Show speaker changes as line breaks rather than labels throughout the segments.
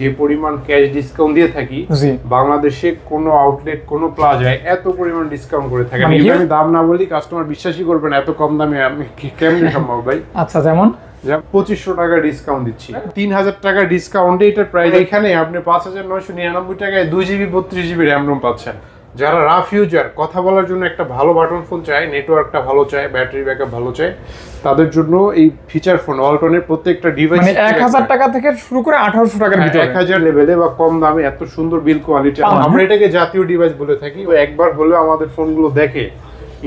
যে পরিমাণ cash discount দিয়ে থাকি বাংলাদেশে কোনো আউটলেট কোনো প্লাজায় এত পরিমাণ ডিসকাউন্ট করে থাকে না। আমি দাম না বলি কাস্টমার বিশ্বাসই করবে না, এত কম দামে আমি কেমন সম্ভব ভাই?
আচ্ছা, যেমন
2500 টাকা ডিসকাউন্ট দিচ্ছি, 3000 টাকা ডিসকাউন্টে এটার প্রাইস এখানে আপনি 5999 টাকায় 2GB 32GB র্যাম রোম পাচ্ছেন। যারা রাফ ইউজার, কথা বলার জন্য একটা ভালো বাটন ফোন চায়, নেটওয়ার্কটা ভালো চায়, ব্যাটারি ব্যাকআপ ভালো চায়, তাদের জন্য এই ফিচার ফোন ওয়ালটনের প্রত্যেকটা ডিভাইস
মানে 1000 টাকা থেকে শুরু করে 1800 টাকার ভিতরে
1000 লেভেলে বা কম দামে এত সুন্দর বিল কোয়ালিটি। আমরা এটাকে জাতীয় ডিভাইস বলে থাকি। একবার হলেও আমাদের ফোনগুলো দেখে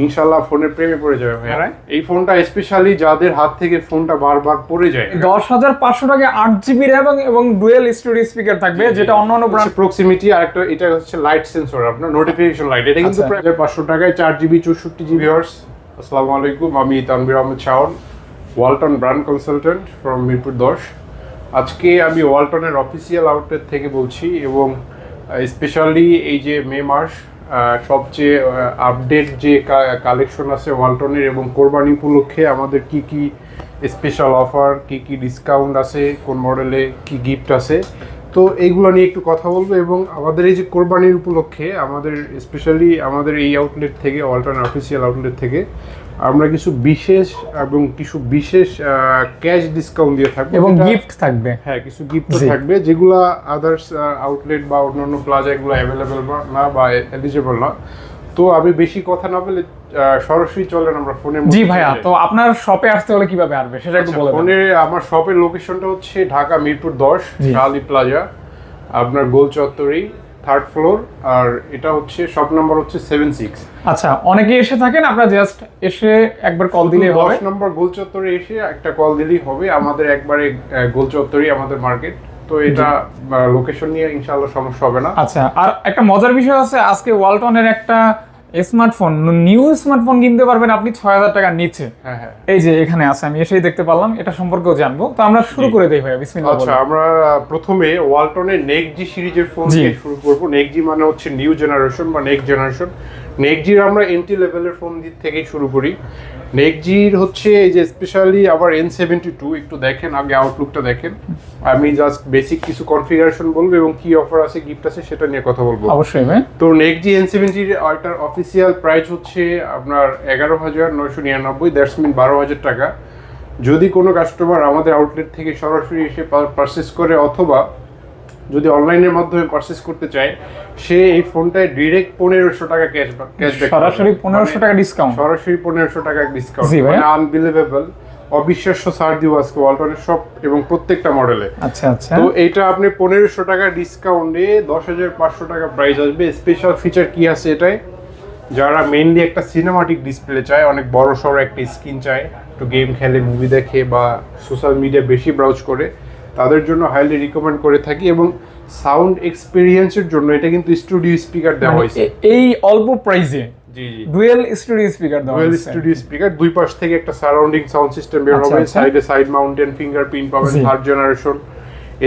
ইনশাআল্লাহ ফোনের প্রেমে পড়ে যাবে ভাইয়া। এই ফোনটা স্পেশালি যাদের হাত থেকে ফোনটা বারবার পড়ে যায়,
10500 টাকায় 8GB র্যাম এবং ডুয়েল স্টুডিও স্পিকার থাকবে, যেটা অন্যান্য ব্র্যান্ড
প্রক্সিমিটি। আর একটা এটা হচ্ছে লাইট সেন্সর, আপনার নোটিফিকেশন লাইট। এটা কিন্তু প্রায় 500 টাকায় 4GB 64GB। ভিউয়ার্স আসসালামু আলাইকুম, আমি Tanvir Ahmed Shaon, Walton brand consultant from Mirpur 10। আজকে আমি ওয়ালটনের অফিসিয়াল আউটলেট থেকে বলছি এবং স্পেশালি এই যে মে মাস সবচেয়ে আপডেট যে কালেকশন আছে ওয়ালটনের এবং কোরবানি উপলক্ষে আমাদের কি কি স্পেশাল অফার, কি কি ডিসকাউন্ট আছে, কোন মডেলে কি গিফট আছে, তো এইগুলো নিয়ে একটু কথা বলবো। এবং আমাদের এই যে কোরবানির উপলক্ষে আমাদের স্পেশালি আমাদের এই আউটলেট থেকে, ওয়ালটন অফিসিয়াল আউটলেট থেকে আমরা কিছু বিশেষ ক্যাশ ডিসকাউন্ট দিয়ে থাকবো
এবং গিফট থাকবে।
হ্যাঁ, কিছু গিফট থাকবে যেগুলো আদার্স আউটলেট বা অন্যান্য প্লাজা এগুলো অ্যাভেলেবেল না বা এলিজিবল না। তো আমি বেশি কথা না বলে সরাসরি চলেন আমরা ফোনে।
জি ভাইয়া, তো আপনার শপে আসতে হলে কিভাবে আসবে সেটা একটু বলে দেন।
ফোনে আমার শপের লোকেশনটা হচ্ছে ঢাকা মিরপুর 10 শালি প্লাজা, আপনার গোল চত্বরি 3rd ফ্লোর, আর এটা হচ্ছে শপ নাম্বার হচ্ছে 76।
আচ্ছা, অনেকে এসে থাকেন, আপনারা জাস্ট এসে একবার কল দিলেই হবে।
10 নম্বর গোল চত্বরে এসে একটা কল দিলেই হবে। আমাদের একবারে গোল চত্বরই আমাদের মার্কেট, তো এটা লোকেশন নিয়ে ইনশাআল্লাহ সমস্যা হবে না।
আচ্ছা, আর একটা মজার বিষয় আছে, আজকে ওয়ালটনের একটা স্মার্টফোন, নিউ স্মার্টফোন কিনতে পারবেন আপনি 6000 টাকার নিচে।
হ্যাঁ,
এই যে এখানে আছে, আমি এসেই দেখতে পারলাম, এটা সম্পর্কেও জানবো। তো আমরা শুরু করে দেই ভাইয়া, বিসমিল্লাহ।
আচ্ছা, আমরা প্রথমে ওয়ালটনের নেক্সজি সিরিজের ফোন দিয়ে শুরু করব। নেক্সজি মানে হচ্ছে নিউ জেনারেশন বা নেক্সট জেনারেশন। নেক্সজির আমরা এন্ট্রি লেভেলের ফোন থেকেই শুরু করি। নেক্সজির হচ্ছে এই যে স্পেশালি আবার N72, একটু দেখেন আগে আউটলুকটা দেখেন। আমি জাস্ট বেসিক কিছু কনফিগারেশন বলবো এবং কি অফার আছে, গিফট আছে সেটা নিয়ে কথা বলবো
অবশ্যই ভাই।
তো নেক্সজি N70 এটার অফিসিয়াল প্রাইস হচ্ছে আপনার 11,999, দ্যাটস মিন 12,000 টাকা। যদি কোনো কাস্টমার আমাদের আউটলেট থেকে সরাসরি এসে পারচেস করে অথবা যদি অনলাইনের মাধ্যমে পারচেস করতে চায়, সে এই ফোনটায় ডিরেক্ট 1500 টাকা ক্যাশব্যাক,
সরাসরি 1500 টাকা ডিসকাউন্ট,
সরাসরি 1500 টাকা ডিসকাউন্ট, মানে আনবিলিভেবল, অবিশ্বাস্য ছাড় দিব আজকে ওয়ালটনের সব এবং প্রত্যেকটা মডেলে।
আচ্ছা আচ্ছা,
তো এইটা আপনি 1500 টাকা ডিসকাউন্টে 10,500 টাকা প্রাইস আসবে। স্পেশাল ফিচার কি আছে এটায়? যারা মেইনলি একটা সিনেমাটিক ডিসপ্লে চায়, অনেক বড় সড়ো একটা স্ক্রিন চায়, একটু গেম খেলে, মুভি দেখে বা সোশ্যাল মিডিয়া বেশি ব্রাউজ করে, তাদের জন্য হাইলি রিকমেন্ড করে থাকি। এবং সাউন্ড এক্সপেরিয়েন্সের জন্য এটা কিন্তু স্টুডিও স্পিকার দেওয়া হয়েছে
এই অল্প প্রাইসে।
জি জি,
ডুয়েল স্টুডিও স্পিকার দেওয়া হয়েছে।
ডুয়েল স্টুডিও স্পিকার, দুই পাশ থেকে একটা সারাউন্ডিং সাউন্ড সিস্টেম বের হবে, সাইডে সাইড মাউন্টেন ফিঙ্গারপ্রিন্ট পাবেন, 3rd জেনারেশন।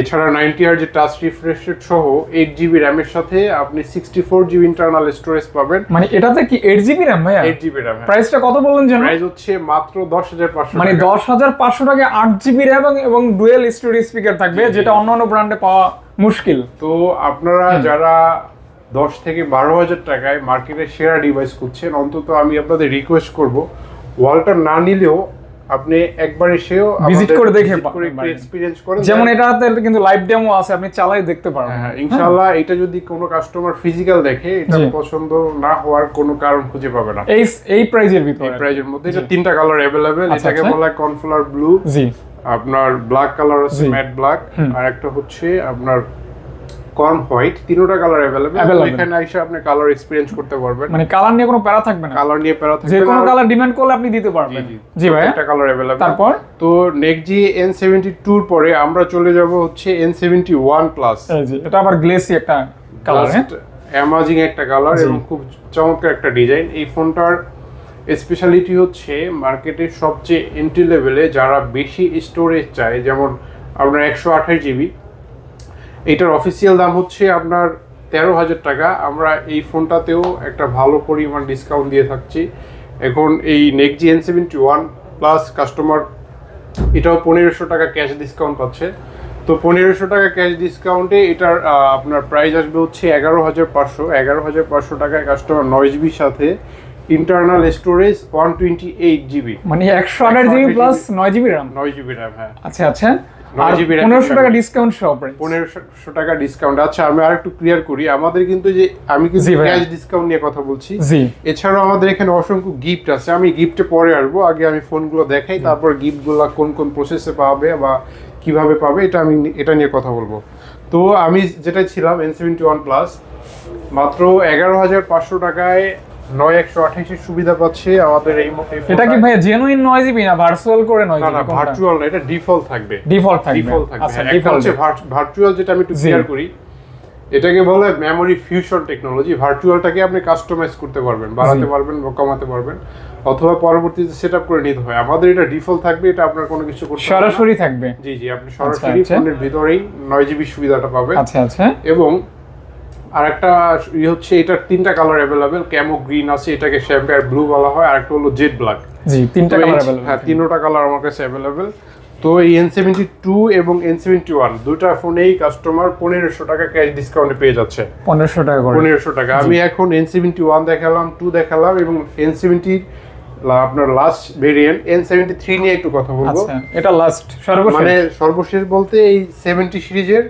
এছাড়া 90Hz টাচ রিফ্রেশ রেট সহ 8GB র্যামের সাথে আপনি 64GB ইন্টারনাল স্টোরেজ পাবেন।
মানে এটাতে কি 8GB র্যাম ভাইয়া?
8GB RAM.
প্রাইসটা কত বললেন জানেন?
প্রাইস হচ্ছে মাত্র 10,500
মানে 10,500 টাকায় 8GB র্যাম এবং ডুয়েল স্টুডিও স্পিকার থাকবে, যেটা অন্যান্য ব্র্যান্ডে পাওয়া মুশকিল।
তো আপনারা যারা 10 থেকে 12,000 টাকায় মার্কেটের সেরা ডিভাইস খুঁজছেন, অন্তত আমি আপনাদের রিকোয়েস্ট করব ওয়ালটন না নিলেও আপনি একবার এসেও
ভিজিট করে দেখে
এক্সপেরিয়েন্স করেন।
যেমন এটাতে কিন্তু লাইভ ডেমো আছে, আপনি চালাই দেখতে পারবেন।
হ্যাঁ, ইনশাআল্লাহ এটা যদি কোনো কাস্টমার ফিজিক্যাল দেখে, এটা পছন্দ না হওয়ার কোনো কারণ খুঁজে পাবে না
এই প্রাইজের ভিতরে।
এই প্রাইজের মধ্যে এটা 3টা কালার अवेलेबल। এটাকে বলা হয় কর্নফ্লাওয়ার ব্লু,
জি,
আপনার ব্ল্যাক কালার আছে, ম্যাট ব্ল্যাক, আর একটা হচ্ছে আপনার কর্ন হোয়াইট। 3টা কালার अवेलेबल। এখানে এসে আপনি কালার এক্সপেরিয়েন্স করতে পারবেন।
মানে কালার নিয়ে কোনো প্যারা থাকবে না।
কালার নিয়ে প্যারা থাকবে
যে কোনো কালার ডিমান্ড করলে আপনি দিতে পারবেন। জি ভাই,
একটা কালার अवेलेबल।
তারপর
তো নেক্সজি N72 এর পরে আমরা চলে যাব হচ্ছে N71 প্লাস।
এই যে এটা আবার গ্লেসি একটা কালার,
অ্যামাজিং একটা কালার এবং খুব চমৎকার একটা ডিজাইন। এই ফোনটার স্পেশালিটি হচ্ছে মার্কেটের সবচেয়ে এন্ট্রি লেভেলে যারা বেশি স্টোরেজ চায়, যেমন আপনার 128GB, এটার অফিসিয়াল দাম হচ্ছে আপনার 13,000 টাকা। আমরা এই ফোনটাতেও একটা ভালো পরিমাণ ডিসকাউন্ট দিয়ে থাকছি। এখন এই নেক্সজি N71 প্লাস কাস্টমার এটাও 1500 টাকা ক্যাশ ডিসকাউন্ট পাচ্ছে। তো 1500 টাকা ক্যাশ ডিসকাউন্টে এটার আপনার প্রাইস আসবে হচ্ছে 11,500 টাকায় কাস্টমার 9 জিবির সাথে ইন্টারনাল স্টোরেজ 128 জিবি,
মানে 128 GB plus 9 GB RAM।
9 GB RAM, হ্যাঁ।
আচ্ছা আচ্ছা,
9 জিবি RAM
1500 টাকা ডিসকাউন্ট সহ প্রাইস।
1500 টাকা ডিসকাউন্ট। আচ্ছা আমি আরেকটু ক্লিয়ার করি, আমাদের কিন্তু যে আমি কিন্তু
জি ভাইয়া।
ক্যাশ ডিসকাউন্ট নিয়ে কথা বলছি।
জি।
এছাড়াও আমাদের এখানে অসংখ্য গিফট আছে, আমি গিফটে পরে আসবো, আগে আমি ফোনগুলো দেখাই, তারপর গিফটগুলো কোন কোন প্রসেসে পাবে বা কিভাবে পাবে এটা নিয়ে কথা বলবো। তো আমি যেটা ছিলাম N71 প্লাস মাত্র 11,500 টাকায় 9128 সুবিধা পাচ্ছে আমাদের এই
এটা কি ভাই জেনুইন 9 জিবি না ভার্চুয়াল করে 9
না
জিবি?
না, ভার্চুয়াল না, এটা ডিফল্ট থাকবে।
ডিফল্ট থাকবে।
ডিফল্ট থাকবে,
আচ্ছা,
একটা
ডিফল্ট
হচ্ছে ভার্চুয়াল, যেটা আমি একটু ক্লিয়ার করি, এটাকে বলে মেমোরি ফিউশন টেকনোলজি। ভার্চুয়ালটাকে আপনি কাস্টমাইজ করতে পারবেন, বাড়াতে পারবেন বা কমাতে পারবেন, অথবা পরবর্তীতে সেটআপ করে নিতে হয়। আমাদের এটা ডিফল্ট থাকবে, এটা আপনার কোনো কিছু করতে হবে না,
সরাসরি থাকবে।
জি জি, আপনি সরাসরি ফোনের ভিতরেই 9 জিবি সুবিধাটা পাবেন।
আচ্ছা আচ্ছা।
এবং আরেকটা হচ্ছে এটার 3টা কালার अवेलेबल, ক্যামো গ্রিন আছে, এটাকে শ্যাম্পেয়ার ব্লু বলা হয়, আরেকটা হলো জেড ব্ল্যাক।
জি, 3টা কালার अवेलेबल।
হ্যাঁ, 3টা কালার আমার কাছে अवेलेबल। তো এই N72 এবং N71 দুটো ফোনেই কাস্টমার 1500 টাকা ক্যাশ ডিসকাউন্টে পেয়ে যাচ্ছে।
1500 টাকা করে।
1500 টাকা। আমি এখন N71 দেখালাম, 2 দেখালাম, এবং N70 আপনার লাস্ট ভেরিয়েন্ট N73 নিয়ে একটু কথা বলবো।
আচ্ছা, এটা লাস্ট সর্বশেষ,
মানে সর্বশেষ বলতে এই 70 সিরিজের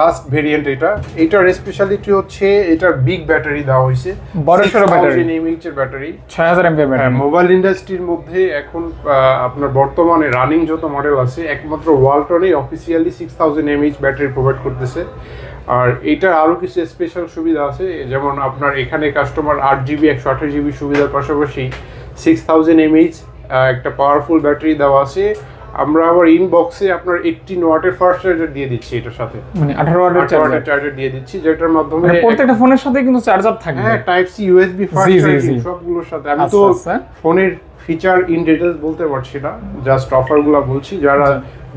লাস্ট ভেরিয়েন্ট এটা। এটার স্পেশালিটি হচ্ছে এটার বিগ ব্যাটারি দেওয়া হয়েছে,
বড়সড় ব্যাটারি,
6000 mAh এর ব্যাটারি,
6000 mAh ব্যাটারি।
মোবাইল ইন্ডাস্ট্রির মধ্যে এখন আপনার বর্তমানে রানিং যত মডেল আছে একমাত্র ওয়ালটনই অফিসিয়ালি 6000 mAh ব্যাটারি প্রোভাইড করতেছে। আর এটার আরো কিছু স্পেশাল সুবিধা আছে, যেমন আপনার এখানে কাস্টমার 8 জিবি 128 জিবি সুবিধার পাশাপাশি 6000 mAh একটা পাওয়ারফুল ব্যাটারি দেওয়া আছে। আমরা আবার ইনবক্সে আপনার 18 ওয়াটের ফাস্ট চার্জার দিয়ে দিচ্ছি, এটার সাথে
মানে 18 ওয়াটের
চার্জার দিয়ে দিচ্ছি, যেটার মাধ্যমে
মানে প্রত্যেকটা ফোনের সাথে কিন্তু চার্জার থাকবে।
হ্যাঁ, type C, USB, fast charging সবগুলোর সাথে। আমি তো ফোনের ফিচার ইন ডিটেইলস বলতে পারছি না, জাস্ট অফারগুলো বলছি। যারা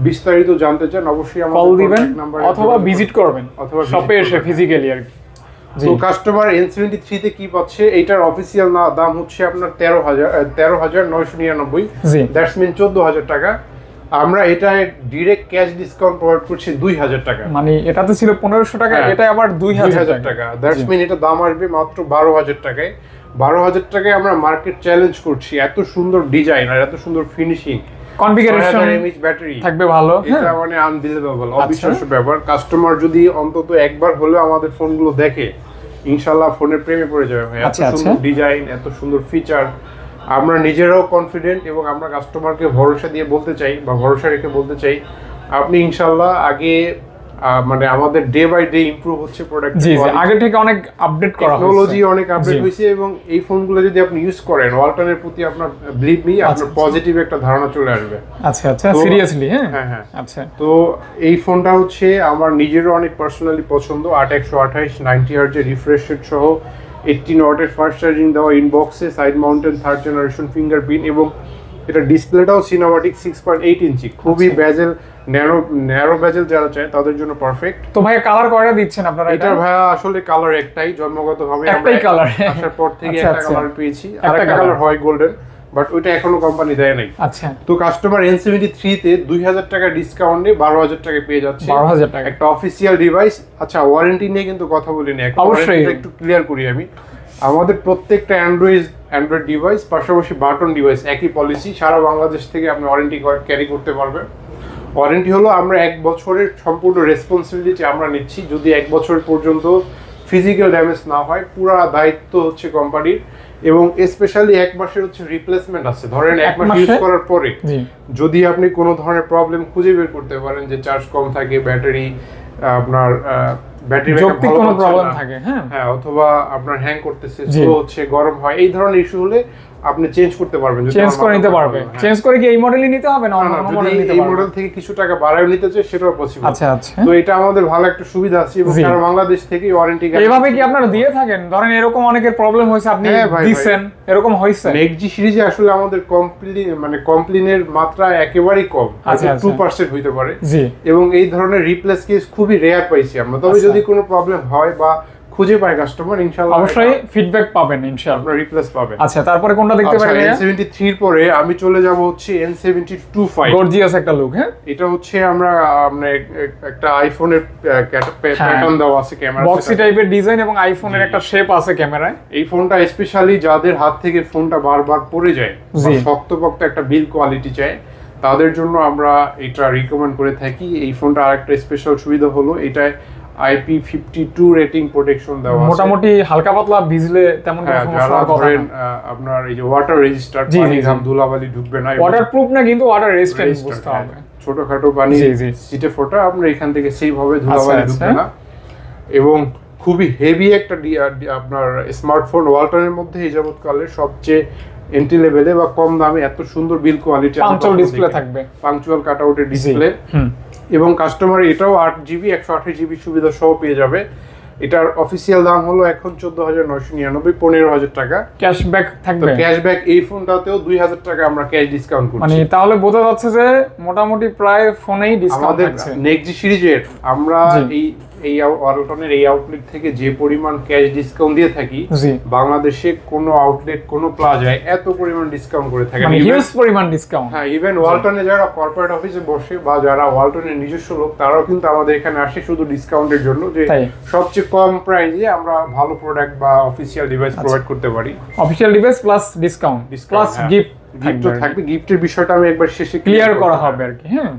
বিস্তারিত জানতে চান অবশ্যই আমাদের
কল দিবেন অথবা ভিজিট করবেন, অথবা শপে এসে ফিজিক্যালি আর কি।
তো কাস্টমার N73 তে কি পাচ্ছে, এইটার অফিসিয়াল দাম হচ্ছে আপনার 13,999। দ্যাটস মিন 14,000 টাকা। আমরা এটা ডিরেক্ট ক্যাশ ডিসকাউন্ট প্রোভাইড করছি 2,000 টাকা।
মানে এটাতে ছিল 1500 টাকা, এটা আবার 2000
টাকা। দ্যাটস মিন এটা দাম আসবে মাত্র 12,000 টাকায়। 12,000 টাকায় আমরা মার্কেট চ্যালেঞ্জ করছি। এত সুন্দর ডিজাইন আর এত সুন্দর ফিনিশিং,
কনফিগারেশন
ব্যাটারি
থাকবে ভালো,
এটা মানে আনবিলিভেবল, অবিশ্বাস্য ব্যাপার। কাস্টমার যদি অন্তত একবার হলেও আমাদের ফোনগুলো দেখে, ইনশাআল্লাহ ফোনের প্রেমে পড়ে যাবে ভাই। এত সুন্দর ডিজাইন, এত সুন্দর ফিচার, আমরা নিজেরাও কনফিডেন্ট এবং আমরা কাস্টমারকে ভরসা দিয়ে বলতে চাই বা ভরসা রেখে বলতে চাই, আপনি ইনশাআল্লাহ আগে মানে আমাদের ডে বাই ডে ইমপ্রুভ হচ্ছে প্রোডাক্ট।
জি জি, আগে থেকে অনেক আপডেট করা হয়েছে,
টেকনোলজি অনেক আপডেট হয়েছে, এবং এই ফোনগুলো যদি আপনি ইউজ করেন, ওয়ালটনের প্রতি আপনার বিলিভ মি আপনার পজিটিভ একটা ধারণা চলে আসবে।
আচ্ছা আচ্ছা, সিরিয়াসলি? হ্যাঁ হ্যাঁ। আচ্ছা,
তো এই ফোনটা হচ্ছে আমার নিজেরও অনেক পার্সোনালি পছন্দ। 8128 90 হার্জ এর রিফ্রেশ রেট সহ 18 ওয়াটের ফাস্ট চার্জিং দেওয়া, ইনবক্সে side mounted 3rd generation fingerprint, এবং এটা ডিসপ্লেটাও সিনেমাটিক 6.8 ইঞ্চি, খুবই বেজেল, ন্যারো বেজেল যারা চায় তাদের জন্য পারফেক্ট।
তো ভাই কালার কয়টা দিচ্ছেন আপনারা?
এটা ভাইয়া আসলে কালার একটাই, জন্মগতভাবে
একটাই কালার,
আসার পর থেকে একটা কালার পেয়েছি, আরেকটা কালার হয় গোল্ডেন, বাট ওইটা এখনো কোম্পানি দেয় নাই।
আচ্ছা,
তো কাস্টমার N73 তে 2000 টাকা ডিসকাউন্টে 12,000 টাকা পেয়ে যাচ্ছে,
12,000 টাকা
একটা অফিসিয়াল ডিভাইস। আচ্ছা, ওয়ারেন্টি নিয়ে কিন্তু কথা বলিনি,
অবশ্যই
একটু ক্লিয়ার করি আমি। আমাদের প্রত্যেকটা অ্যান্ড্রয়েড ডিভাইস পাশাপাশি বাটন ডিভাইস একই পলিসি, সারা বাংলাদেশ থেকে আপনি ওয়ারেন্টি ক্যারি করতে পারবেন। ওয়ারেন্টি হলো আমরা 1 বছরের সম্পূর্ণ রেসপন্সিবিলিটি আমরা নিচ্ছি, যদি 1 বছর পর্যন্ত ফিজিক্যাল ড্যামেজ না হয়, পুরো দায়িত্ব হচ্ছে কোম্পানির। এবং স্পেশালি 1 মাসের হচ্ছে রিপ্লেসমেন্ট আছে। ধরেন 1 মাস ইউজ করার পরে যদি আপনি কোনো ধরনের প্রবলেম খুঁজে বের করতে পারেন, যে চার্জ কম থাকে, ব্যাটারি আপনার ব্যাটারি ব্যাকআপ ভালো
কোনো প্রবলেম থাকে,
হ্যাঁ, অথবা আপনার হ্যাং করতেছে, স্লো হচ্ছে, গরম হয়, এই ধরনের ইস্যু হলে আপনি চেঞ্জ করতে পারবেন,
চেঞ্জ করে নিতে পারবে। চেঞ্জ করে কি এই মডেলই নিতে হবে না অন্য মডেল নিতে পারবে?
এই মডেল থেকে কিছু টাকা বাড়ায় নিতে চাই, সেটাও পসিবল।
আচ্ছা আচ্ছা,
তো এটা আমাদের ভালো একটা সুবিধা আছে, এবং সারা বাংলাদেশ থেকে ওয়ারেন্টি
এইভাবে কি আপনারা দিয়ে থাকেন? ধরেন এরকম অনেকের প্রবলেম হয়েছে, আপনি দিবেন, এরকম হয়েছে?
নেক্সট জি সিরিজে আসলে আমাদের কমপ্লেনের মাত্রা একেবারেই কম, 2% হইতে পারে, এবং এই ধরনের রিপ্লেস কেস খুবই রেয়ার পাইছি আমরা। তবে যদি কোনো প্রবলেম হয় বা খুঁজে পায় কাস্টমার ইনশাআল্লাহ
অবশ্যই ফিডব্যাক পাবেন ইনশাআল্লাহ,
আপনারা রিপ্লেস পাবেন।
আচ্ছা তারপরে কোনটা দেখতে পারি ভাইয়া?
N73 এর পরে আমি চলে যাব হচ্ছে N72 5।
গর্জিয়াস একটা লুক। হ্যাঁ,
এটা হচ্ছে আমরা একটা আইফোনের প্যাটার্ন দেওয়া আছে ক্যামেরা,
বক্সি টাইপের ডিজাইন এবং আইফোনের একটা শেপ আছে ক্যামেরায়।
এই ফোনটা স্পেশালি যাদের হাত থেকে ফোনটা বারবার পড়ে যায় বা শক্তপোক্ত একটা বিল্ড কোয়ালিটি চায় তাদের জন্য আমরা এটা রিকমেন্ড করে থাকি। এই ফোনটা আরেকটা স্পেশাল সুবিধা হলো এটায় IP52 রেটিং প্রোটেকশন দেওয়া আছে।
মোটামুটি হালকা পাতলা ভিজলে তেমন কোনো সমস্যা হওয়ার কথা না।
আপনার এই যে ওয়াটার রেজিস্টার, পানি ঘাম ধুলাবালি ঢুকবে না।
ওয়াটারপ্রুফ না কিন্তু ওয়াটার রেজিস্ট্যান্ট বুঝতে হবে।
ছোটখাটো পানি সিটে ফোটা আপনার এখান থেকে সেইভাবে ধুলাবালি ঢুকবে না। এবং খুবই হেভি একটা আপনার স্মার্টফোন ওয়ালটনের মধ্যে এই যাবৎকালের সবচেয়ে এন্ট্রি লেভেলে বা কম দামে এত সুন্দর বিল কোয়ালিটি,
পাঞ্চুয়াল ডিসপ্লে থাকবে,
পাঞ্চুয়াল কাটআউটের ডিসপ্লে। এবং কাস্টমার এটাও 8GB 128GB সুবিধা সহ পেয়ে যাবে। এটার অফিসিয়াল দাম হলো এখন 14,999, 15,000 টাকা
ক্যাশব্যাক থাকবে।
ক্যাশব্যাক এই ফোনটাতেও 2,000 টাকা আমরা ক্যাশ ডিসকাউন্ট করছি।
মানে তাহলে বোঝা যাচ্ছে যে মোটামুটি প্রায় ফোনেই ডিসকাউন্ট থাকছে।
নেক্সট সিরিজের আমরা এই ওয়ালটনের এই আউটলেট থেকে যে পরিমাণ ক্যাশ ডিসকাউন্ট দিয়ে থাকি বাংলাদেশে কোনো আউটলেট কোনো প্লাজায় এত পরিমাণ ডিসকাউন্ট করে থাকে
মানে হিউজ পরিমাণ ডিসকাউন্ট।
হ্যাঁ, ইভেন ওয়ালটনে যারা কর্পোরেট অফিসে বসে বা যারা ওয়ালটনের নিজস্ব লোক তারাও কিন্তু আমাদের এখানে আসে শুধু ডিসকাউন্টের জন্য, যে সবচেয়ে কম প্রাইসে আমরা ভালো প্রোডাক্ট বা অফিসিয়াল ডিভাইস প্রোভাইড করতে পারি।
Official device plus discount plus gift
থাকবে। গিফটের বিষয়টা আমি একবার শেষে
ক্লিয়ার করা হবে আর কি। হ্যাঁ,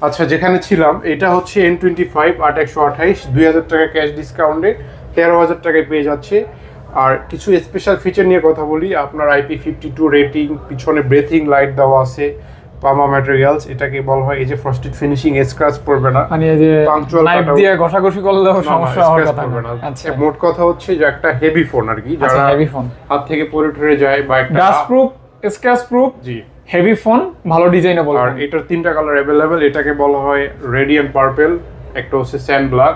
আচ্ছা, যেখানে ছিলাম এটা হচ্ছে N25 8128, 2,000 টাকা ক্যাশ ডিসকাউন্টে 13,000 টাকায় পেয়ে যাচ্ছে। আর কিছু স্পেশাল ফিচার নিয়ে কথা বলি। আপনার IP52 রেটিং, পিছনে ব্রেথিং লাইট দেওয়া আছে, পামা ম্যাটেরিয়ালস, এটাকে বলা হয় এই যে ফ্রস্টেড ফিনিশিং, স্ক্র্যাচ পড়বে না,
মানে এই যে নাইফ দিয়ে ঘষাঘষি করলেও সমস্যা হওয়ার কথা
পড়বে না।
আচ্ছা,
মোট কথা হচ্ছে যে একটা হেভি ফোন আর কি, যারা
হেভি ফোন
হাত থেকে পড়ে টরে যায় বা একটা
ডাস্ট প্রুফ, স্ক্র্যাচ প্রুফ, জি হেভি ফোন, ভালো ডিজাইনেবল।
আর এটার 3টা কালার अवेलेबल। এটাকে বলা হয় রেডিয়েন্ট পার্পল, একটা হচ্ছে স্যান্ড ব্ল্যাক,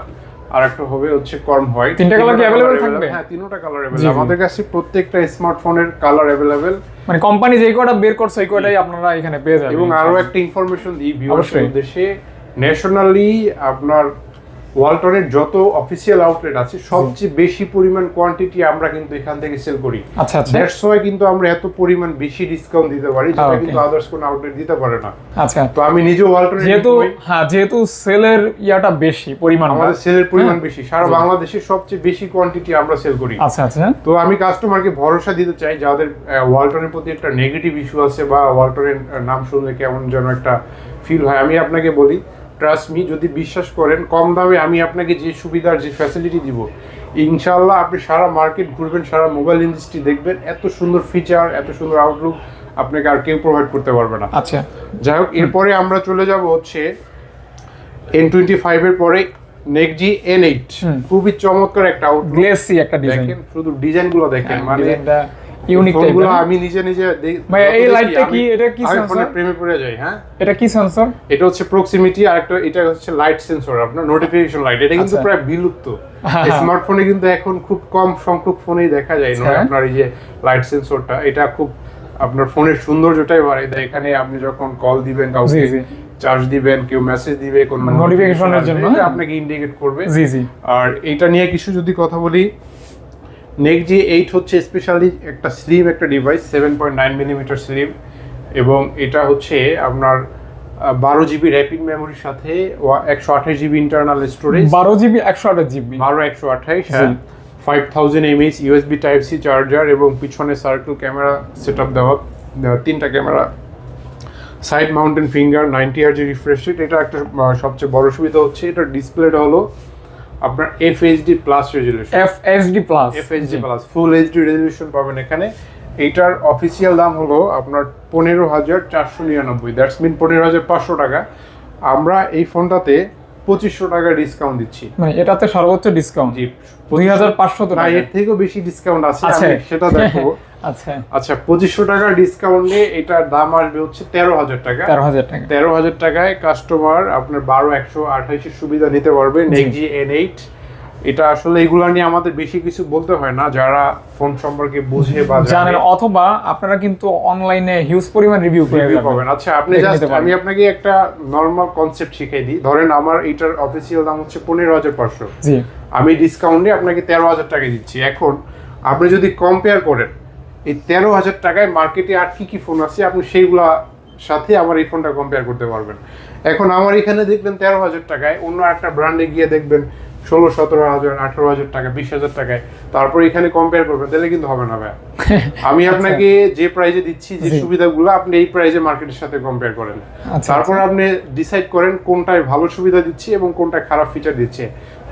আর একটা হবে হচ্ছে কর্ম হোয়াইট।
3টা কালার কি अवेलेबल থাকবে?
হ্যাঁ, 3টা কালার अवेलेबल। আমাদের কাছে প্রত্যেকটা স্মার্টফোনের কালার अवेलेबल,
মানে কোম্পানি যেই কোডা বের করছে এই কোডাই আপনারা এখানে পেয়ে যাবেন।
এবং আরো একটা ইনফরমেশন দিই ভিউয়ারদের উদ্দেশ্যে, ন্যাশনালি আপনার ওয়ালটনের যত অফিসিয়াল আউটলেট আছে সবচেয়ে বেশি পরিমাণ কোয়ান্টিটি আমরা কিন্তু এখান থেকে সেল করি।
আচ্ছা আচ্ছা,
দ্যাটস ওয়াই কিন্তু আমরা এত পরিমাণ বেশি ডিসকাউন্ট দিতে পারি, যেটা কিন্তু আদার্স কোন আউটলেট দিতে পারে না।
আচ্ছা,
তো আমি নিজে ওয়ালটনের
যেহেতু সেলের ইয়াটা বেশি, পরিমাণ
আমাদের সেলের পরিমাণ বেশি, সারা বাংলাদেশে সবচেয়ে বেশি কোয়ান্টিটি আমরা সেল করি।
আচ্ছা আচ্ছা, তো
আমি কাস্টমারকে ভরসা দিতে চাই যাদের ওয়ালটনের প্রতি একটা নেগেটিভ ইস্যু আছে বা ওয়ালটনের নাম শুনলে কেমন যেন একটা ফিল হয়, আমি আপনাকে বলি ট্রাস্ট মি, যদি বিশ্বাস করেন কম দামে আমি আপনাকে যে সুবিধার যে ফ্যাসিলিটি দিব, ইনশাআল্লাহ আপনি সারা মার্কেট ঘুরবেন, সারা মোবাইল ইন্ডাস্ট্রি দেখবেন, এত সুন্দর ফিচার, এত সুন্দর আউটলুক আপনাকে আর কেউ প্রোভাইড করতে পারবে না।
আচ্ছা,
যাই হোক, এরপরে আমরা চলে যাব হচ্ছে N25 এর পরে নেক্সট জি N8। খুবই চমৎকার একটা আউটলুক,
গ্লেসি একটা ডিজাইন,
দেখেন শুধু ডিজাইনগুলো দেখেন, মানে
ইউনিক টাইপের।
আমি নিজে
ভাই এই লাইটটা কি, এটা কি সেন্সর?
প্রেমে পড়ে যাই। হ্যাঁ,
এটা কি সেন্সর?
এটা হচ্ছে প্রক্সিমিটি, আর একটা এটা হচ্ছে লাইট সেন্সর, আপনার নোটিফিকেশন লাইট। এটা কিন্তু প্রায় বিলুপ্ত, স্মার্টফোনে কিন্তু এখন খুব কম সংখ্যক ফোনেই দেখা যায় আপনার এই যে লাইট সেন্সরটা। এটা খুব আপনার ফোনের সৌন্দর্যটাই বাড়ায় দেয়। এখানে আপনি যখন কল দিবেন, কাউকে চার্জ দিবেন, কেউ মেসেজ দিবে, কোন
নোটিফিকেশনের জন্য
আপনাকে ইন্ডিকেট করবে।
জি জি।
আর এটা নিয়ে কিছু যদি কথা বলি, নেক্সট জি 8 হচ্ছে স্পেশালি একটা স্লিম একটা ডিভাইস, 7.9 মিলিমিটার স্লিম, এবং এটা হচ্ছে আপনার 12GB র্যাপিড মেমোরির সাথে 128GB internal storage,
12GB 128GB
128, হ্যাঁ, 5000 mAh USB type C charger, এবং পিছনে সার্কেল ক্যামেরা সেটআপ দেওয়া, 3টা camera, side mountain finger, 90Hz refresh rate. এটা একটা সবচেয়ে বড় সুবিধা হচ্ছে এটার ডিসপ্লেটা হলো আপনার FHD plus resolution, FHD plus ফুল HD রেজোলিউশন পাবেন এখানে। এইটার অফিসিয়াল দাম হলো আপনার 15,499, দ্যাটস মিন 15,500 টাকা। আমরা এই ফোনটাতে 2500 টাকা ডিসকাউন্ট দিচ্ছি,
মানে এটাতে সর্বোচ্চ ডিসকাউন্ট। জি, 2500 টাকা,
এর থেকেও বেশি ডিসকাউন্ট আছে, আমি সেটা দেখাবো।
আচ্ছা
আচ্ছা, 2500 টাকার ডিসকাউন্টে এটার দাম আসবে হচ্ছে 13,000 টাকা। 13,000 টাকায় কাস্টমার আপনার 12 128 এর সুবিধা নিতে পারবে নেক্সট জি N8। এটা আসলে এগুলা নিয়ে আমাদের বেশি কিছু বলতে হয় না, যারা ফোন সম্পর্কে বুঝে বা
জানেন, অথবা আপনারা কিন্তু অনলাইনে হিউজ পরিমাণ রিভিউ
পাবেন। আচ্ছা, আপনি জাস্ট আমি আপনাকে একটা নরমাল কনসেপ্ট শিখিয়ে দিই। ধরেন আমার এটার অফিসিয়াল দাম হচ্ছে 15,500,
জি,
আমি ডিসকাউন্টে আপনাকে 13,000 টাকা দিচ্ছি। এখন আপনি যদি কম্পেয়ার করেন এই 13,000 টাকায় মার্কেটে আর কি কি ফোন আছে, আপনি সেইগুলা সাথে আমার এই ফোনটা কম্পেয়ার করতে পারবেন। এখন আমার এখানে দেখবেন 13,000 টাকায়, অন্য একটা ব্র্যান্ডে গিয়ে দেখবেন 16-17,000, 18,000 টাকা, 20,000 টাকায়, তারপর এখানে কম্পেয়ার করবেন, তাহলে কিন্তু হবে না ভাই। আমি আপনাকে যে প্রাইজে দিচ্ছি, যে সুবিধাগুলো, আপনি এই প্রাইজে মার্কেটের সাথে কম্পেয়ার করেন, তারপর আপনি ডিসাইড করেন কোনটায় ভালো সুবিধা দিচ্ছি এবং কোনটা খারাপ ফিচার দিচ্ছে।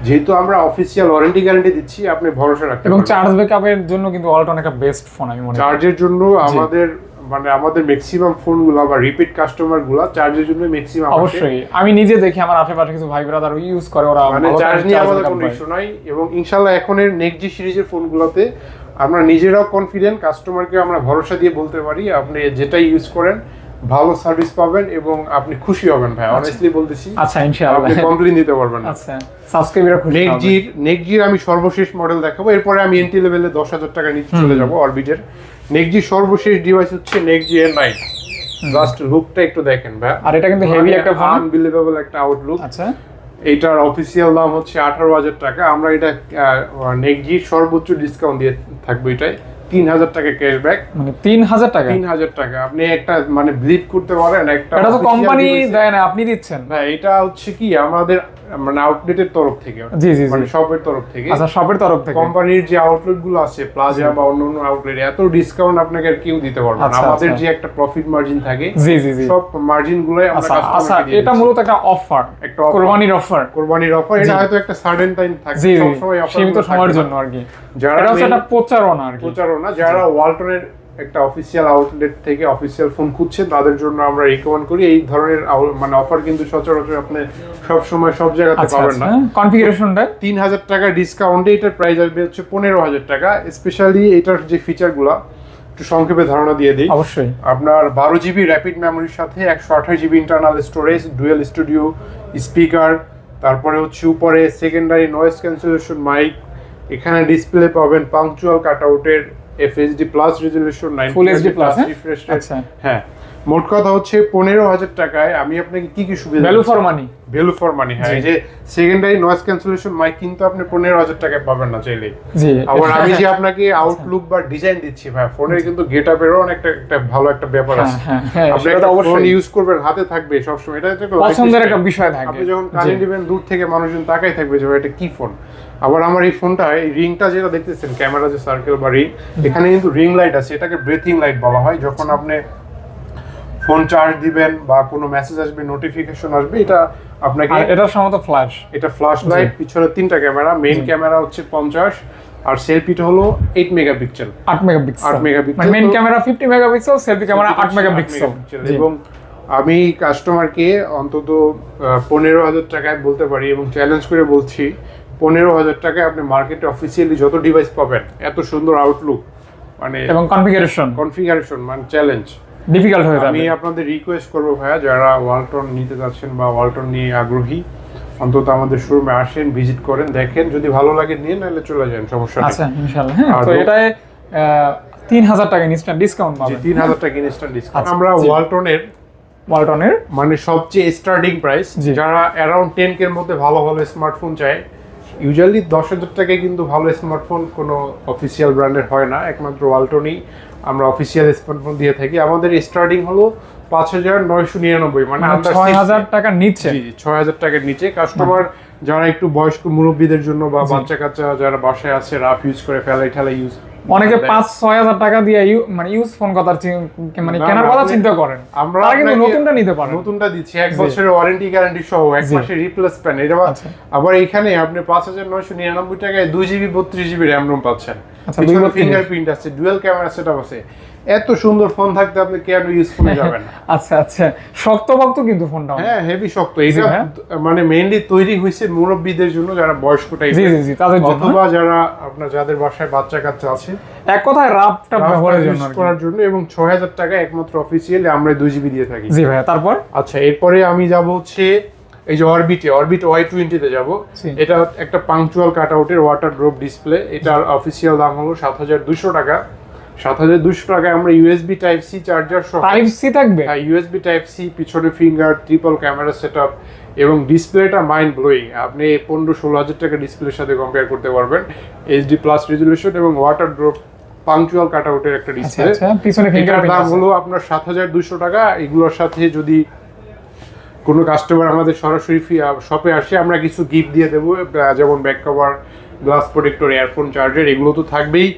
যেহেতু আমরা অফিসিয়াল ওয়ারেন্টি গ্যারান্টি দিচ্ছি, আপনি ভরসা রাখতে
এবং
পারেন।
চার্জ ব্যাকআপের জন্য কিন্তু ওয়ালটন একটা বেস্ট ফোন আমি মনে করি।
চার্জের জন্য আমাদের ম্যাক্সিমাম ফোনগুলো বা রিপিট কাস্টমারগুলো চার্জের জন্য ম্যাক্সিমাম
অবশ্যই আমি নিজে দেখি, আমার আশেপাশে কিছু ভাই ব্রাদার ইউজ করে, ওরা
মানে চার্জ নিয়ে আমাদের কোনো ইস্যু নাই। এবং ইনশাআল্লাহ এখনের নেক্সট জি সিরিজের ফোনগুলোতে আমরা নিজেরাও কনফিডেন্ট, কাস্টমারকে আমরা ভরসা দিয়ে বলতে পারি আপনি যেটাই ইউজ করেন ভালো সার্ভিস পাবেন এবং আপনি খুশি হবেন ভাই, অনেস্টলি বলতেছি।
আচ্ছা, ইনশাআল্লাহ
আপনি কমপ্লেইন দিতে পারবেন না।
আচ্ছা, সাবস্ক্রাইবার খুশি হবে।
নেক্সট জির আমি সর্বশেষ মডেল দেখাবো, এরপরে আমি এন্ট্রি লেভেলে 10,000 টাকা নিচে চলে যাব অরবিটের। নেক্সট জি সর্বশেষ ডিভাইস হচ্ছে নেক্সট জি N9। জাস্ট লুকটা একটু দেখেন ভাই,
আর এটা কিন্তু হেভি একটা ফোন,
আনবিলিভেবল একটা আউটলুক।
আচ্ছা,
এইটার অফিসিয়াল দাম হচ্ছে 18,000 টাকা। আমরা এটা নেক্সট জি সর্বোচ্চ ডিসকাউন্ট দিয়ে থাকবো, এটাই 3,000 টাকা ক্যাশব্যাক।
মানে 3,000 টাকা,
3,000 টাকা আপনি একটা মানে বিলিভ করতে পারেন। একটা
এটা তো কোম্পানি দেয় না, আপনি দিচ্ছেন
ভাই। এটা হচ্ছে কি আমাদের মানে আউটলেটের তরফ থেকে,
জি জি,
মানে শপের তরফ থেকে।
আচ্ছা, শপের তরফ থেকে।
কোম্পানির যে আউটলেট গুলো আছে, প্লাজা বা অন্যান্য আউটলেট, এত ডিসকাউন্ট আপনাকে আর কেউ দিতে পারবে না। আমাদের যে একটা প্রফিট মার্জিন থাকে,
জি জি জি,
সব মার্জিন গুলোই আমরা
আচ্ছা, এটা মূলত একটা অফার,
একটা
কোরবানির অফার।
এটা হয়তো একটা সার্টেন টাইম থাকে, সব সময় অফার,
সীমিত সময়ের জন্য আর কি।
যারা
এটা হচ্ছে একটা প্রচারণা আর কি,
প্রচারণা। যারা ওয়ালটনের একটা অফিসিয়াল আউটলেট থেকে অফিসিয়াল ফোন খুঁজছেন, তাদের জন্য আমরা রিকমেন্ড করি। এই ধরনের মানে অফার কিন্তু সচরাচর আপনি সব সময় সব জায়গাতে পাবেন না।
কনফিগারেশনটা
3,000 টাকা ডিসকাউন্টে এটার প্রাইস আসবে হচ্ছে 15,000 টাকা। স্পেশালি এটার যে ফিচারগুলো একটু সংক্ষেপে ধারণা দিয়ে দিই।
অবশ্যই
আপনার 12 জিবি র্যাপিড মেমোরির সাথে 128 GB internal storage, dual studio speaker, তারপরে হচ্ছে উপরে সেকেন্ডারি নয়েজ ক্যান্সেলেশন মাইক, এখানে ডিসপ্লে পাবেন পাংচুয়াল কাটআউটের FHD plus resolution,
full HD plus
refresh rate.
আচ্ছা,
হ্যাঁ, মোট কথা হচ্ছে 15,000 টাকায় আমি আপনাকে কি কি সুবিধা,
value for money,
value for money. হ্যাঁ, এই যে সেকেন্ডারি নয়েজ ক্যান্সেলেশন মাইক কিন্তু আপনি 15,000 টাকায় পাবেন না চাইলেই।
জি,
আবার আমি যে আপনাকে আউটলুক বা ডিজাইন দিচ্ছি ভাই, ফোনের কিন্তু গেটআপেরও একটা ভালো একটা ব্যাপার আছে। আপনি একটা ফোন ইউজ করবেন, হাতে থাকবে সব সময়, এটা একটা
পছন্দের একটা বিষয় থাকে।
আপনি যখন কানে দিবেন, দূর থেকে মানুষজন তাকাই থাকবে যে এটা কি ফোন। আবার আমার এই ফোনটা, এই রিংটা যেটা দেখতেছেন, ক্যামেরা যে সার্কেল বা রিং, এখানে কিন্তু রিং লাইট আছে, এটাকে ব্রেথিং লাইট বলা হয়। যখন আপনি ফোন চার্জ দিবেন বা কোনো মেসেজ আসবে, নোটিফিকেশন আসবে, এটা আপনাকে,
এটা সম্ভবত ফ্ল্যাশ,
এটা ফ্ল্যাশ লাইট, পিছনে 3টা ক্যামেরা, মেইন ক্যামেরা হচ্ছে 50 আর সেলফিটা হলো 8 মেগাপিক্সেল,
8 মেগাপিক্সেল,
8 মেগাপিক্সেল,
মানে main camera 50 megapixel, selfie camera 8 megapixel.
এবং আমি কাস্টমারকে অন্তত 15,000 টাকায় বলতে পারি এবং চ্যালেঞ্জ করে বলছি, 15,000 টাকায় আপনি মার্কেটে অফিসিয়ালি যত ডিভাইস পাবেন, এত সুন্দর আউটলুক মানে
এবং কনফিগারেশন
মানে চ্যালেঞ্জ
ডিফিকাল্ট হয়ে যাবে।
আমি আপনাদের রিকোয়েস্ট করবো ভাইয়া, যারা ওয়ালটন নিতে যাচ্ছেন বা ওয়ালটন নিয়ে আগ্রহী, অন্তত আমাদের শোরুমে আসেন, ভিজিট করেন, দেখেন, যদি ভালো লাগে নিয়ে, নাহলে চলে যান, সমস্যা নেই।
আচ্ছা, ইনশাআল্লাহ। হ্যাঁ, তো এটায় 3,000 টাকা ইনস্ট্যান্ট ডিসকাউন্ট পাবেন।
3,000 টাকা ইনস্ট্যান্ট ডিসকাউন্ট। আমরা ওয়ালটনের মানে সবচেয়ে স্টার্টিং প্রাইস, যারা অ্যারাউন্ড 10K এর মধ্যে ভালো ভালো স্মার্টফোন চায়, ইউজুয়ালি 10,000 টাকায় কিন্তু ভালো স্মার্টফোন কোনো অফিসিয়াল ব্র্যান্ডের হয় না, একমাত্র ওয়ালটনই আমরা অফিসিয়াল স্মার্টফোন দিয়ে থাকি। আমাদের স্টার্টিং হলো 5,999, মানে
6,000 টাকার নিচে।
জি, 6,000 টাকার নিচে। কাস্টমার যারা একটু বয়স্ক মুরব্বীদের জন্য বা বাচ্চা কাচ্চা যারা বাসায় আছে, রাফ ইউজ করে, ফেলাই ইউজ,
অনেকে 5-6,000 টাকা দিয়ে মানে ইউজ ফোন মানে কেনার কথা চিন্তা করেন,
আমরা
কিন্তু নতুনটা নিতে পারেন।
নতুনটা দিচ্ছি 1 বছরের ওয়ারেন্টি গ্যারান্টি সহ, 1 মাসের রিপ্লেসমেন্ট। এটা আবার এখানে আপনি 5,999 টাকায় 2 জিবি 32 জিবি র্যাম রোম পাচ্ছেন, ফিঙ্গারপ্রিন্ট আছে, ডুয়াল ক্যামেরা সেটআপ আছে। এত সুন্দর ফোন থাকতে আপনি কেন ইউজ ফোনে যাবেন না?
আচ্ছা, শক্তপোক্ত কিন্তু ফোনটা,
হ্যাঁ, হেভি শক্ত। এটা মানে মেইনলি তৈরি হয়েছে মুরব্বীদের জন্য, যারা বয়স্ক টাইপের,
জি তাদের জন্য,
অথবা যারা আপনার যাদের বাসায় বাচ্চা কাচ্চা আছে,
এক কথায় রাফটা ব্যবহারের জন্য
করার জন্য। এবং 6,000 টাকা একমাত্র অফিসিয়ালি আমরা 2 জিবি দিয়ে থাকি।
জি ভাইয়া, তারপর
আচ্ছা, এরপরে আমি যাব হচ্ছে এই যে অরবিট Y20 তে যাব।
জি।
এটা একটা পাংচুয়াল কাটআউটের ওয়াটার ড্রপ ডিসপ্লে। এটার অফিসিয়াল দাম হলো 7,200 টাকা। 7,200 টাকায় আমরা ইউএসবি টাইপ সি চার্জার সহ,
টাইপ সি থাকবে?
হ্যাঁ ইউএসবি টাইপ সি, পিছনে ফিঙ্গার, ট্রিপল ক্যামেরা সেটআপ এবং ডিসপ্লেটা মাইন্ড ব্লোয়িং। আপনি 15-16 হাজার টাকা ডিসপ্লের সাথে কম্পেয়ার করতে পারবেন। এইচডি প্লাস রেজুলেশন এবং ওয়াটার ড্রপ পাংচুয়াল কাটআউটের একটা
আচ্ছা
ডিসপ্লে।
আচ্ছা, পিছনে
এটার
ফিঙ্গারপ্রিন্ট
দাম
আছে।
হলো আপনার 7,200 টাকা। এগুলোর সাথে যদি কোনো কাস্টমার আমাদের সরাসরি শপে আসে, আমরা কিছু গিফট দিয়ে দেবো, যেমন back cover, glass protector, earphone charger, এগুলো তো থাকবেই।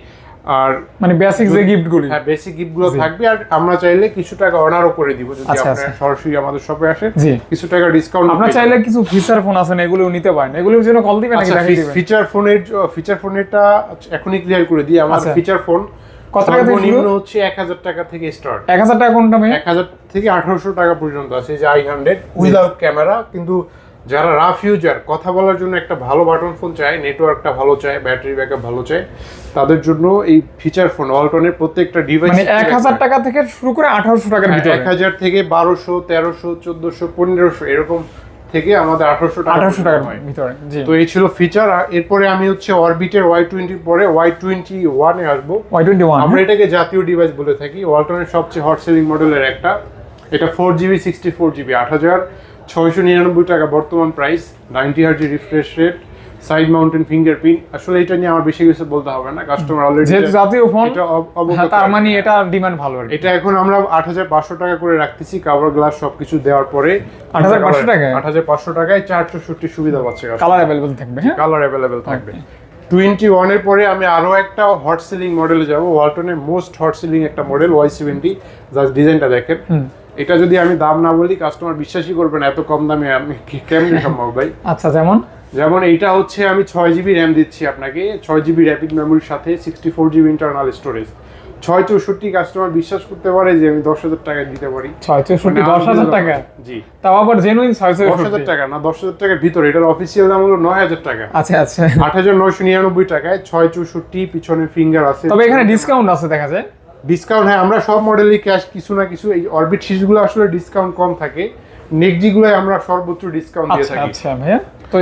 আর
মানে বেসিক যে গিফটগুলি।
হ্যাঁ বেসিক গিফটগুলো থাকবে। আর আমরা চাইলে কিছু টাকা অনারও করে দিব যদি
আচ্ছা,
আপনারা
আচ্ছা।
সরাসরি আমাদের শপে আসেন,
জি।
কিছু টাকা ডিসকাউন্ট।
আপনারা চাইলে কিছু ফিচার ফোন আছে না, এগুলোও নিতে পারেন। এগুলোর জন্য কল দিবেন নাকি দেখাই দিবেন?
ফিচার ফোনেরটা এখনই ক্লিয়ার করে দিই। আমাদের
আচ্ছা।
ফিচার ফোন
কত টাকা থেকে শুরু?
সর্বনিম্ন হচ্ছে 1,000 টাকা থেকে স্টার্ট।
1000 টাকা কোনটা ভাই?
1,000 থেকে 1,800 টাকা পর্যন্ত আছে। এই যে i100 উইদাউট ক্যামেরা। কিন্তু যারা রাফ ইউজার, কথা বলার জন্য একটা ভালো বাটন ফোন চায়, নেটওয়ার্কটা ভালো চায়, ব্যাটারি ব্যাকআপ ভালো চায়, তাদের জন্য এই ফিচার ফোন ওয়ালটনের প্রত্যেকটা ডিভাইস
মানে 1000 টাকা থেকে শুরু করে 1800 টাকার ভিতরে।
1000 থেকে 1200, 1300, 1400, 1500 এরকম থেকে আমাদের 1800 টাকা
1800 টাকার
হয়।
ভিতরে। জি।
তো এই ছিল ফিচার। আর এরপরে আমি হচ্ছে অরবিটের Y20 পরে Y21 এ আসবো।
Y21
আমরা এটাকে জাতীয় ডিভাইস বলে থাকি। ওয়ালটনের সবচেয়ে হট সেলিং মডেলের একটা। এটা 4GB 64GB 8,699 টাকা বর্তমান price. 90 Hz refresh rate, side mountain fingerprint. আসলে এটা নিয়ে আমার বেশি কিছু বলতে হবে না, কাস্টমার অলরেডি
যেহেতু জাতীয় ফোন,
এটা
হ্যাঁ, তার মানে এটা ডিমান্ড ভালো আর কি।
এটা এখন আমরা 8,500 টাকা করে রাখতেছি, কভার গ্লাস সবকিছু দেওয়ার পরে।
8,500 টাকায়?
8,500 টাকায় 464 সুবিধা পাচ্ছে।
কালার अवेलेबल থাকবে। হ্যাঁ,
কালার অ্যাভেলেবেল থাকবে। 21 এর পরে আমি আরো একটা হট সেলিং মডেলে যাব। ওয়ালটনের মোস্ট হট সেলিং একটা মডেল Y70। জাস্ট ডিজাইনটা দেখেন। এটা যদি আমি দাম না বলি কাস্টমার বিশ্বাসই করবে না, এত কম দামে আমি কেমনে সম্ভব ভাই।
আচ্ছা, যেমন
এইটা হচ্ছে আমি 6GB র্যাম দিচ্ছি আপনাকে, 6GB র্যাপিড মেমোরির সাথে 64GB ইন্টারনাল স্টোরেজ। 664 কাস্টমার বিশ্বাস করতে পারে যে আমি 10,000 টাকা দিতে পারি।
664 10,000 টাকা?
জি।
তাও আবার জেনুইন
10,000 টাকা না, 10,000 টাকার ভিতরে। এটার অফিসিয়াল দাম হলো 9,000 টাকা।
আচ্ছা আচ্ছা।
8,999 টাকায় 664 পিছনে ফিঙ্গার আছে।
তবে এখানে ডিসকাউন্ট আছে দেখা যায়।
ডিসকাউন্ট, হ্যাঁ আমরা সব মডেলই ক্যাশ কিছু না কিছু। এই অরবিট সিরিজগুলো আসলে ডিসকাউন্ট কম থাকে, নেক্সটগুলোয় আমরা সর্বোচ্চ ডিসকাউন্ট দিয়ে
আচ্ছা
থাকি।
আচ্ছা ভাইয়া, তো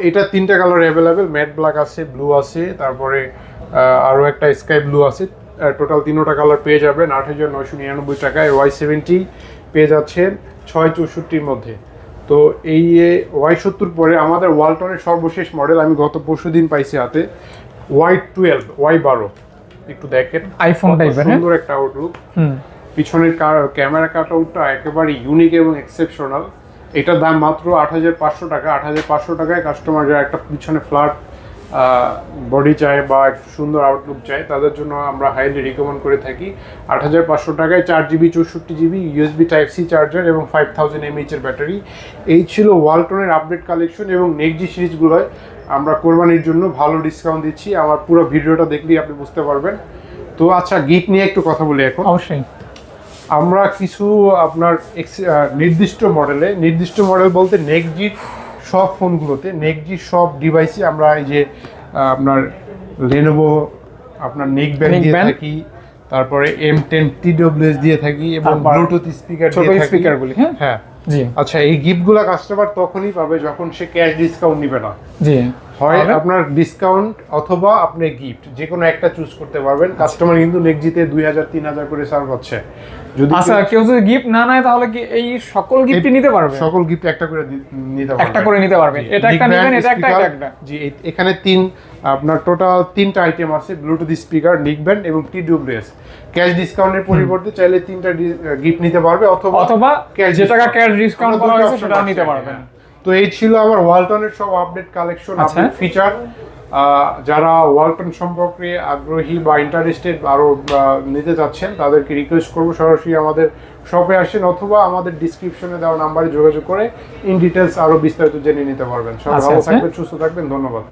এটা
3টা কালার অ্যাভেলেবেল, ম্যাট ব্ল্যাক আছে, ব্লু আছে, তারপরে আরো একটা স্কাই ব্লু আছে। টোটাল 3টা কালার পেয়ে যাবেন 8,999 টাকায়। Y70 পেয়ে যাচ্ছেন 664 মধ্যে। তো এই Y70 পরে আমাদের ওয়ালটনের সর্বশেষ মডেল আমি গত পরশুদিন পাইছি হাতে, Y12 একটু দেখেন,
আইফোন টাইপের।
সুন্দর একটা আউটলুক। পিছনের ক্যামেরা কাটআউটটা একেবারে ইউনিক এবং এক্সেপশনাল। এটার দাম মাত্র 8,500 টাকা। 8,500 টাকায় কাস্টমার যারা একটা পিছনে ফ্ল্যাট বডি চায় বা একটু সুন্দর আউটলুক চায়, তাদের জন্য আমরা হাইলি রিকমেন্ড করে থাকি। 8,500 টাকায় 4GB 64GB USB type C charger এবং 5000 mAh এর ব্যাটারি। এই ছিল ওয়ালটনের আপডেট কালেকশন। এবং নেক্সট সিরিজগুলোয় আমরা কোরবানির জন্য ভালো ডিসকাউন্ট দিচ্ছি। আমার পুরো ভিডিওটা দেখলেই আপনি বুঝতে পারবেন। তো আচ্ছা, গিফট নিয়ে একটু কথা বলি এখন।
অবশ্যই।
আমরা কিছু আপনার নির্দিষ্ট মডেল বলতে নেক্সটজির সব ফোনগুলোতে, নেক্সটজির সব ডিভাইসে আমরা এই যে আপনার লেনোভো আপনার নেক ব্যান্ড দিয়ে থাকি, তারপরে M10 TWS দিয়ে থাকি এবং ব্লুটুথ স্পিকার দিয়ে থাকি।
স্পিকারগুলি, হ্যাঁ
জি। আচ্ছা, এই গিফটগুলো কাস্টমার তখনই পাবে যখন সে ক্যাশ ডিসকাউন্ট নিবে না।
জি।
হয় আপনার ডিসকাউন্ট অথবা আপনি গিফট, যে কোনো একটা চুজ করতে পারবেন। কাস্টমার কিন্তু নেক্সটজিতে 2,000-3,000 করে সার্ভ হচ্ছে। যদি
আচ্ছা, কেউ যদি গিফট না নেয় তাহলে কি এই সকল গিফটই নিতে পারবে?
সকল গিফট একটা করে নিতে পারবেন।
একটা করে নিতে পারবেন। এটা একটা নেবেন, এটা একটা।
জি, এখানে আপনার টোটাল 3টা আইটেম আছে, ব্লুটুথ স্পিকার, নিক ব্যান্ড এবং TWS। ক্যাশ ডিসকাউন্টের পরিবর্তে চাইলে 3টা গিফট নিতে পারবে অথবা
যে টাকা ক্যাশ ডিসকাউন্ট করা হয়েছে সেটা নিতে পারবেন।
তো এই ছিল আমার ওয়ালটনের সব আপডেট কালেকশন, আপডেট ফিচার। যারা ওয়ালটন সম্পর্কে আগ্রহী বা ইন্টারেস্টেড আরো নিতে চাচ্ছেন, তাদেরকে রিকোয়েস্ট করবো সরাসরি আমাদের শপে আসেন অথবা আমাদের ডিসক্রিপশনে দেওয়া নাম্বারে যোগাযোগ করে ইন ডিটেলস আরো বিস্তারিত জেনে নিতে পারবেন। সবাই ভালো থাকবেন, সুস্থ থাকবেন, ধন্যবাদ।